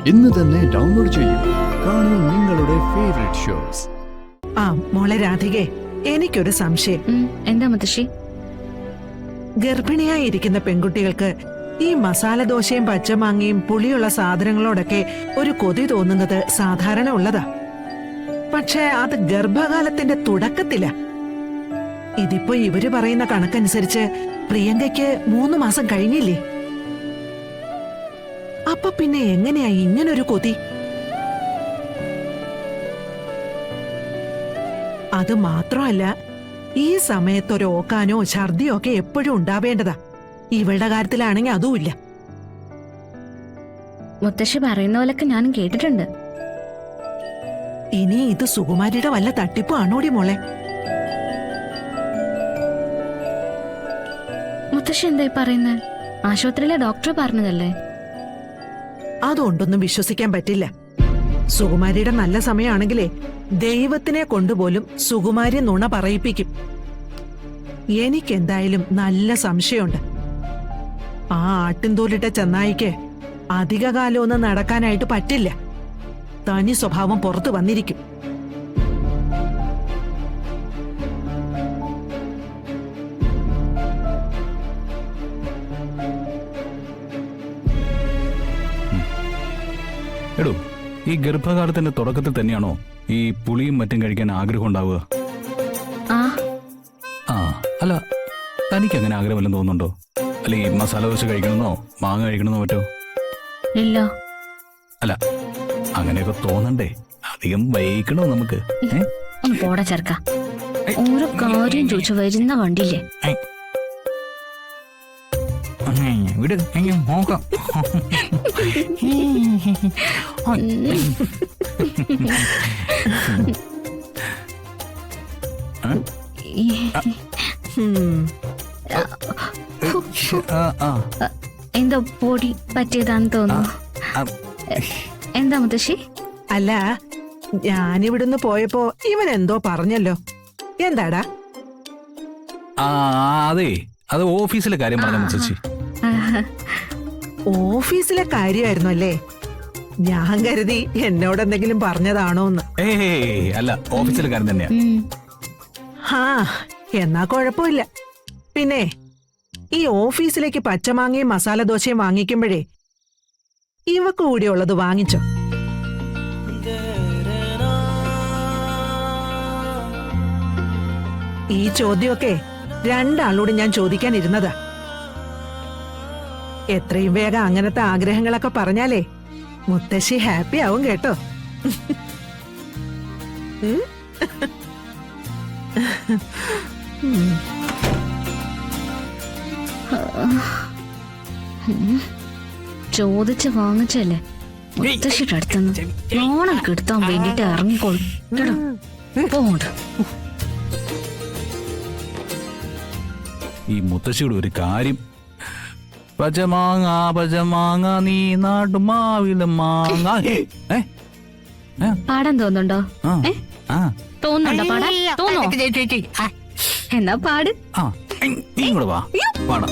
ഇന്ന് തന്നെ ഡൗൺലോഡ് ചെയ്യൂ. കാണൂ നിങ്ങളുടെ ഫേവറേറ്റ് ഷോസ്. മോളെ രാധികെ, എനിക്കൊരു സംശയം. എന്താ മുത്തശ്ശി? ഗർഭിണിയായിരിക്കുന്ന പെൺകുട്ടികൾക്ക് ഈ മസാല ദോശയും പച്ചമാങ്ങയും പുളിയുള്ള സാധനങ്ങളോടൊക്കെ ഒരു കൊതി തോന്നുന്നത് സാധാരണ ഉള്ളതാ. പക്ഷേ അത് ഗർഭകാലത്തിന്റെ തുടക്കത്തിലാ. ഇതിപ്പോ ഇവര് പറയുന്ന കണക്കനുസരിച്ച് പ്രിയങ്കയ്ക്ക് 3 മാസം കഴിഞ്ഞില്ലേ? അപ്പൊ പിന്നെ എങ്ങനെയാ ഇങ്ങനൊരു കൊതി? അത് മാത്രമല്ല, ഈ സമയത്തൊരു ഓക്കാനോ ഛർദിയോ ഒക്കെ എപ്പോഴും ഉണ്ടാവേണ്ടതാ. ഇവളുടെ കാര്യത്തിലാണെങ്കിൽ അതുമില്ല. മുത്തശ്ശി പറയുന്ന പോലൊക്കെ ഞാനും കേട്ടിട്ടുണ്ട്. ഇനി ഇത് സുകുമാരിയുടെ വല്ല തട്ടിപ്പ് ആണോടി മോളെ? മുത്തശ്ശി എന്തായി പറയുന്നത്? ആശുപത്രിയിലെ ഡോക്ടർ പറഞ്ഞതല്ലേ? അതുകൊണ്ടൊന്നും വിശ്വസിക്കാൻ പറ്റില്ല. സുകുമാരിയുടെ നല്ല സമയമാണെങ്കിലേ ദൈവത്തിനെ കൊണ്ടുപോലും സുകുമാരി നുണ പറയിപ്പിക്കും. എനിക്കെന്തായാലും നല്ല സംശയമുണ്ട്. ആ ആട്ടിൻതോലിട്ട ചെന്നായിക്ക് അധിക കാലമൊന്നും നടക്കാനായിട്ട് പറ്റില്ല. തനി സ്വഭാവം പുറത്തു വന്നിരിക്കും. എടോ, ഈ ഗർഭകാലത്തിന്റെ തുടക്കത്തിൽ തന്നെയാണോ ഈ പുളിയും മറ്റും കഴിക്കാൻ ആഗ്രഹം ഉണ്ടാവുക? അല്ല, തനിക്ക് അങ്ങനെ ആഗ്രഹമല്ലെന്ന് തോന്നുന്നുണ്ടോ? അല്ല, ഈ മസാല ദോശ കഴിക്കണമെന്നോ മാങ്ങ കഴിക്കണമെന്നോ മറ്റോ? ഇല്ല. അല്ല, അങ്ങനെയൊക്കെ തോന്നണ്ടേ? അധികം വൈകണോ നമുക്ക്? ഒന്ന് പോടാ ചേർക്ക. ഓരോ കാര്യം ചോദിച്ചു വരുന്ന വണ്ടിയില്ലേ? എന്തോ പൊടി പറ്റിയതാന്ന് തോന്നുന്നു. എന്താ മുത്തശ്ശി? അല്ല, ഞാനിവിടുന്ന് പോയപ്പോ ഇവൻ എന്തോ പറഞ്ഞല്ലോ. എന്താടാ? അതെ, അത് ഓഫീസിലെ കാര്യം പറഞ്ഞ മുത്തശ്ശി. ഓഫീസിലെ കാര്യമായിരുന്നു അല്ലേ? ഞാൻ കരുതി എന്നോട് എന്തെങ്കിലും പറഞ്ഞതാണോന്ന്. അല്ല, ഓഫീസിലെ കാര്യം തന്നെയാ. എന്നാ കുഴപ്പമില്ല. പിന്നെ ഈ ഓഫീസിലേക്ക് പച്ചമാങ്ങയും മസാല ദോശയും വാങ്ങിക്കുമ്പോഴേ ഇവക്ക് കൂടിയുള്ളത് വാങ്ങിച്ചോ? ഈ ചോദ്യമൊക്കെ രണ്ടാളോട് ഞാൻ ചോദിക്കാനിരുന്നതാ. എത്രയും വേഗം അങ്ങനത്തെ ആഗ്രഹങ്ങളൊക്കെ പറഞ്ഞാലേ മുത്തശ്ശി ഹാപ്പി ആവും കേട്ടോ. ചോദിച്ച് വാങ്ങിച്ചല്ലേ മുത്തശ്ശിയുടെ അടുത്തുനിന്ന് ലോണം കെടുത്താൻ വേണ്ടിട്ട് ഇറങ്ങിക്കോളും. പോണ്ട്. ഈ മുത്തശ്ശിയുടെ ഒരു കാര്യം, പച്ചമാങ്ങ പച്ചമാങ്ങ നീ നാട്ടുമാവിലും മാങ്ങ. പാടാൻ തോന്നുന്നുണ്ടോ? തോന്നുന്നുണ്ടോ പാടാൻ? തോന്നോ? എന്നാ പാട്. നീ കൂടെ വാ, പാടാം.